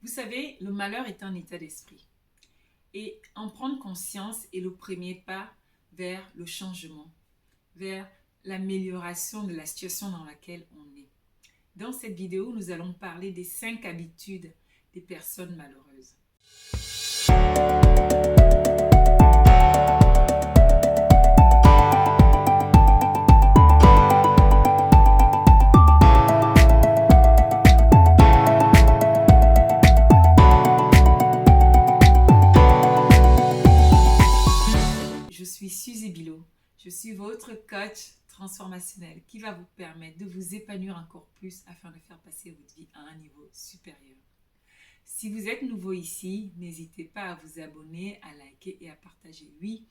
Vous savez, le malheur est un état d'esprit. Et en prendre conscience est le premier pas vers le changement, vers l'amélioration de la situation dans laquelle on est. Dans cette vidéo, nous allons parler des 5 habitudes des personnes malheureuses. Je suis Suzy Bilo, je suis votre coach transformationnel qui va vous permettre de vous épanouir encore plus afin de faire passer votre vie à un niveau supérieur. Si vous êtes nouveau ici, n'hésitez pas à vous abonner, à liker et à partager. Oui,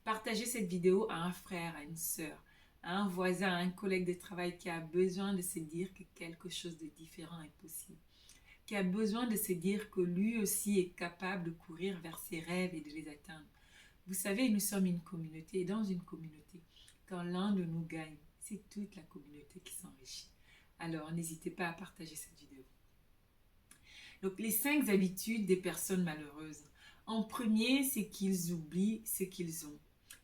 partagez cette vidéo à un frère, à une sœur, à un voisin, à un collègue de travail qui a besoin de se dire que quelque chose de différent est possible, qui a besoin de se dire que lui aussi est capable de courir vers ses rêves et de les atteindre. Vous savez, nous sommes une communauté et dans une communauté, quand l'un de nous gagne, c'est toute la communauté qui s'enrichit. Alors, n'hésitez pas à partager cette vidéo. Donc, les 5 habitudes des personnes malheureuses. En premier, c'est qu'ils oublient ce qu'ils ont.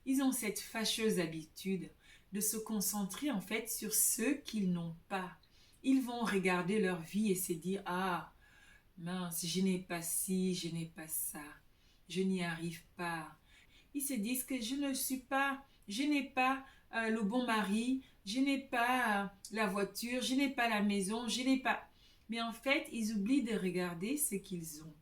Ils ont cette fâcheuse habitude de se concentrer en fait sur ce qu'ils n'ont pas. Ils vont regarder leur vie et se dire « Ah, mince, je n'ai pas ci, je n'ai pas ça, je n'y arrive pas. » Ils se disent que je n'ai pas le bon mari, je n'ai pas la voiture, je n'ai pas la maison, je n'ai pas... Mais en fait, ils oublient de regarder ce qu'ils ont.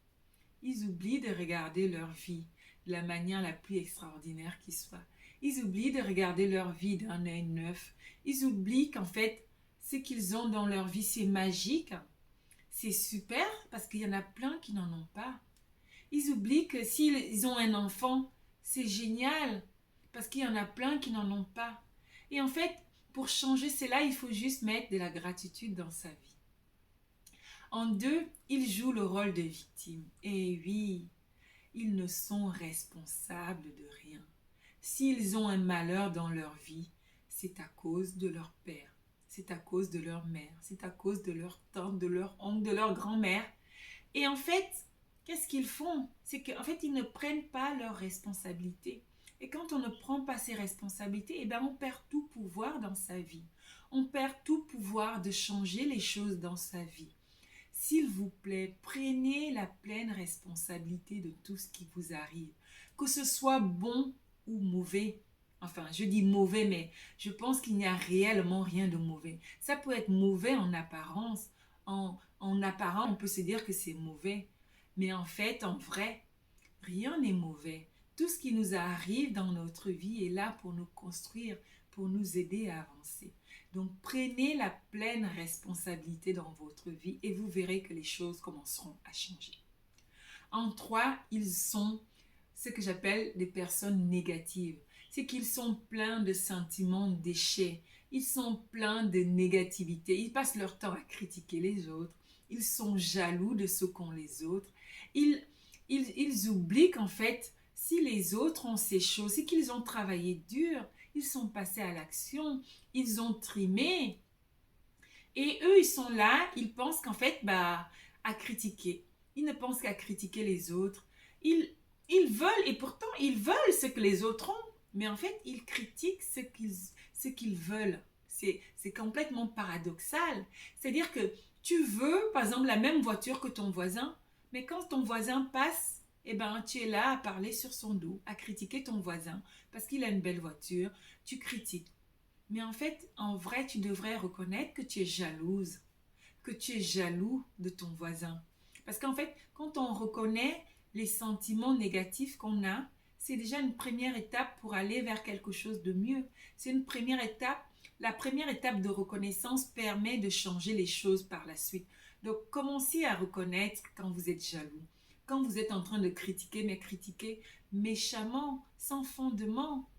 Ils oublient de regarder leur vie de la manière la plus extraordinaire qui soit. Ils oublient de regarder leur vie d'un œil neuf. Ils oublient qu'en fait, ce qu'ils ont dans leur vie, c'est magique. C'est super parce qu'il y en a plein qui n'en ont pas. Ils oublient que s'ils ont un enfant, c'est génial parce qu'il y en a plein qui n'en ont pas. Et en fait, pour changer cela, il faut juste mettre de la gratitude dans sa vie. En 2, ils jouent le rôle de victime. Et oui, ils ne sont responsables de rien. S'ils ont un malheur dans leur vie, c'est à cause de leur père, c'est à cause de leur mère, c'est à cause de leur tante, de leur oncle, de leur grand-mère. Et en fait, qu'est-ce qu'ils font? C'est qu'en fait, ils ne prennent pas leurs responsabilités. Et quand on ne prend pas ses responsabilités, eh bien, on perd tout pouvoir dans sa vie. On perd tout pouvoir de changer les choses dans sa vie. S'il vous plaît, prenez la pleine responsabilité de tout ce qui vous arrive, que ce soit bon ou mauvais. Enfin, je dis mauvais, mais je pense qu'il n'y a réellement rien de mauvais. Ça peut être mauvais en apparence. En apparence, on peut se dire que c'est mauvais. Mais en fait, en vrai, rien n'est mauvais. Tout ce qui nous arrive dans notre vie est là pour nous construire, pour nous aider à avancer. Donc, prenez la pleine responsabilité dans votre vie et vous verrez que les choses commenceront à changer. En 3, ils sont ce que j'appelle des personnes négatives. C'est qu'ils sont pleins de sentiments déchets. Ils sont pleins de négativité. Ils passent leur temps à critiquer les autres. Ils sont jaloux de ce qu'ont les autres. Ils oublient qu'en fait, si les autres ont ces choses, c'est qu'ils ont travaillé dur. Ils sont passés à l'action. Ils ont trimé. Et eux, ils sont là. Ils pensent qu'en fait, à critiquer. Ils ne pensent qu'à critiquer les autres. Ils veulent, et pourtant, ils veulent ce que les autres ont. Mais en fait, ils critiquent ce qu'ils veulent. C'est complètement paradoxal. C'est-à-dire que tu veux, par exemple, la même voiture que ton voisin, mais quand ton voisin passe, eh ben, tu es là à parler sur son dos, à critiquer ton voisin parce qu'il a une belle voiture. Tu critiques. Mais en fait, en vrai, tu devrais reconnaître que tu es jalouse, que tu es jaloux de ton voisin. Parce qu'en fait, quand on reconnaît les sentiments négatifs qu'on a, c'est déjà une première étape pour aller vers quelque chose de mieux. C'est une première étape. La première étape de reconnaissance permet de changer les choses par la suite. Donc, commencez à reconnaître quand vous êtes jaloux, quand vous êtes en train de critiquer, mais critiquer méchamment, sans fondement.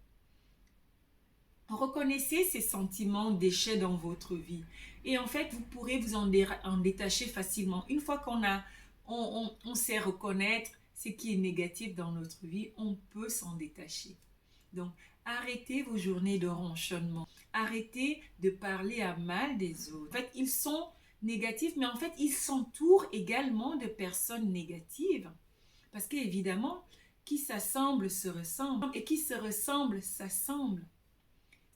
Reconnaissez ces sentiments déchets dans votre vie. Et en fait, vous pourrez vous en détacher facilement. Une fois on sait reconnaître ce qui est négatif dans notre vie, on peut s'en détacher. Donc, arrêtez vos journées de ronchonnement. Arrêtez de parler à mal des autres. En fait, ils sont négatifs, mais en fait, ils s'entourent également de personnes négatives. Parce qu'évidemment, qui s'assemble se ressemble, et qui se ressemble s'assemble.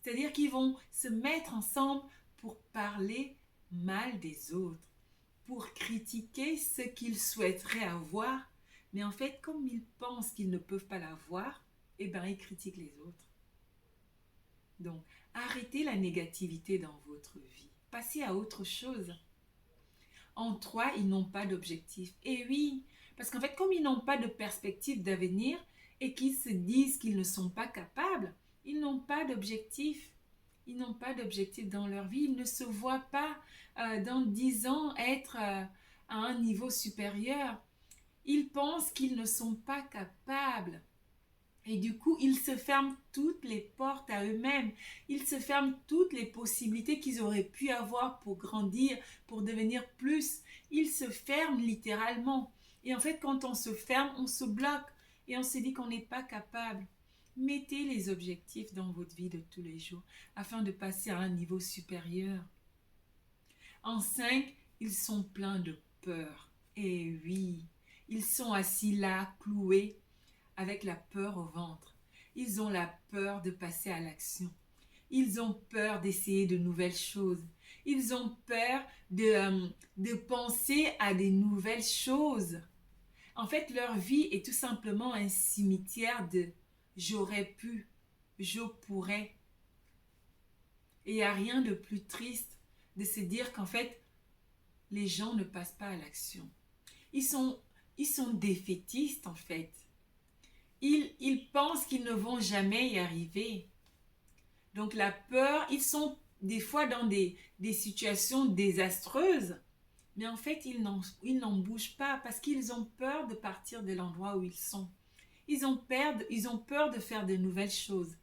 C'est-à-dire qu'ils vont se mettre ensemble pour parler mal des autres, pour critiquer ce qu'ils souhaiteraient avoir, mais en fait, comme ils pensent qu'ils ne peuvent pas l'avoir, eh bien, ils critiquent les autres. Donc, arrêtez la négativité dans votre vie. Passez à autre chose. En trois, ils n'ont pas d'objectif. Et oui, parce qu'en fait, comme ils n'ont pas de perspective d'avenir et qu'ils se disent qu'ils ne sont pas capables, ils n'ont pas d'objectif. Ils n'ont pas d'objectif dans leur vie. Ils ne se voient pas dans 10 ans être à un niveau supérieur. Ils pensent qu'ils ne sont pas capables. Et du coup, ils se ferment toutes les portes à eux-mêmes. Ils se ferment toutes les possibilités qu'ils auraient pu avoir pour grandir, pour devenir plus. Ils se ferment littéralement. Et en fait, quand on se ferme, on se bloque et on se dit qu'on n'est pas capable. Mettez les objectifs dans votre vie de tous les jours afin de passer à un niveau supérieur. En 5, ils sont pleins de peur. Et oui, ils sont assis là, cloués, avec la peur au ventre. Ils ont la peur de passer à l'action. Ils ont peur d'essayer de nouvelles choses. Ils ont peur de penser à des nouvelles choses. En fait, leur vie est tout simplement un cimetière de j'aurais pu, je pourrais. Et il n'y a rien de plus triste de se dire qu'en fait, les gens ne passent pas à l'action. Ils sont défaitistes en fait. Ils pensent qu'ils ne vont jamais y arriver. Donc la peur, ils sont des fois dans des situations désastreuses, mais en fait, ils n'en bougent pas parce qu'ils ont peur de partir de l'endroit où ils sont. Ils ont peur de faire de nouvelles choses.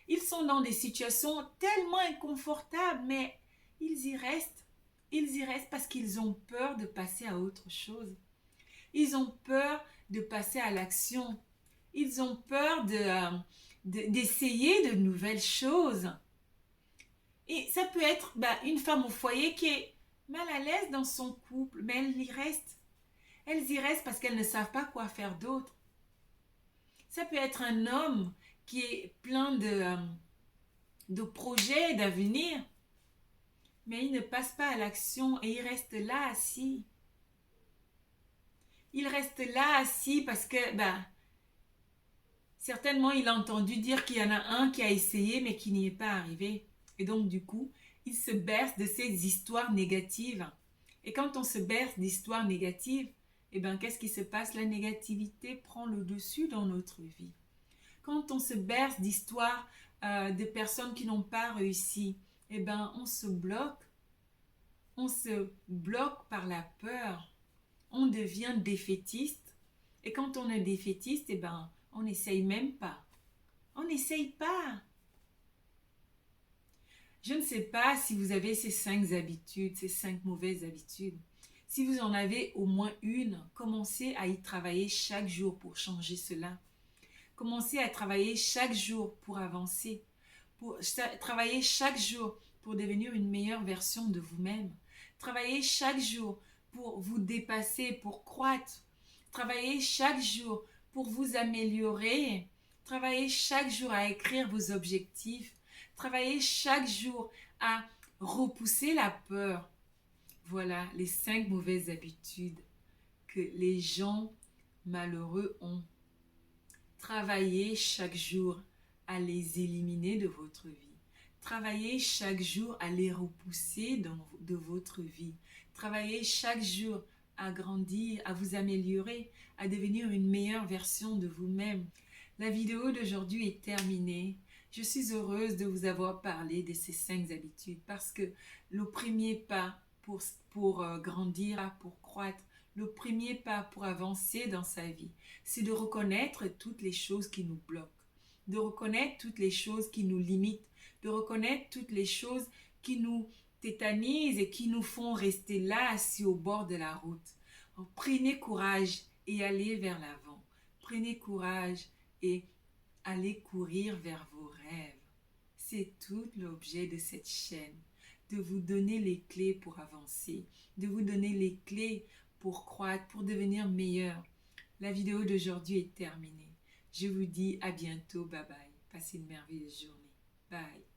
Ils sont dans des situations tellement inconfortables, mais ils y restent. Ils y restent parce qu'ils ont peur de passer à autre chose. Ils ont peur de passer à l'action. Ils ont peur d'essayer de nouvelles choses. Et ça peut être une femme au foyer qui est mal à l'aise dans son couple, mais elle y reste. Elles y restent parce qu'elles ne savent pas quoi faire d'autre. Ça peut être un homme qui est plein de projets, d'avenir, mais il ne passe pas à l'action et il reste là assis. Il reste là assis parce que, certainement, il a entendu dire qu'il y en a un qui a essayé mais qui n'y est pas arrivé. Et donc, du coup, il se berce de ces histoires négatives. Et quand on se berce d'histoires négatives, qu'est-ce qui se passe? La négativité prend le dessus dans notre vie. Quand on se berce d'histoires de personnes qui n'ont pas réussi, on se bloque. On se bloque par la peur. On devient défaitiste. Et quand on est défaitiste, on n'essaye même pas. On n'essaye pas. Je ne sais pas si vous avez ces 5 habitudes, ces 5 mauvaises habitudes. Si vous en avez au moins une, commencez à y travailler chaque jour pour changer cela. Commencez à travailler chaque jour pour avancer. Travaillez chaque jour pour devenir une meilleure version de vous-même. Travaillez chaque jour pour vous dépasser, pour croître. Travaillez chaque jour pour vous améliorer. Travaillez chaque jour à écrire vos objectifs. Travaillez chaque jour à repousser la peur. Voilà les 5 mauvaises habitudes que les gens malheureux ont. Travaillez chaque jour à les éliminer de votre vie. Travaillez chaque jour à les repousser de votre vie. Travaillez chaque jour à grandir, à vous améliorer, à devenir une meilleure version de vous-même. La vidéo d'aujourd'hui est terminée. Je suis heureuse de vous avoir parlé de ces 5 habitudes parce que le premier pas pour grandir, pour croître, le premier pas pour avancer dans sa vie, c'est de reconnaître toutes les choses qui nous bloquent, de reconnaître toutes les choses qui nous limitent, de reconnaître toutes les choses qui nous tétanisent et qui nous font rester là assis au bord de la route. Alors, prenez courage et allez vers l'avant. Prenez courage et allez courir vers vos rêves. C'est tout l'objet de cette chaîne. de vous donner les clés pour avancer, de vous donner les clés pour croître, pour devenir meilleur. La vidéo d'aujourd'hui est terminée. Je vous dis à bientôt. Bye bye. Passez une merveilleuse journée. Bye.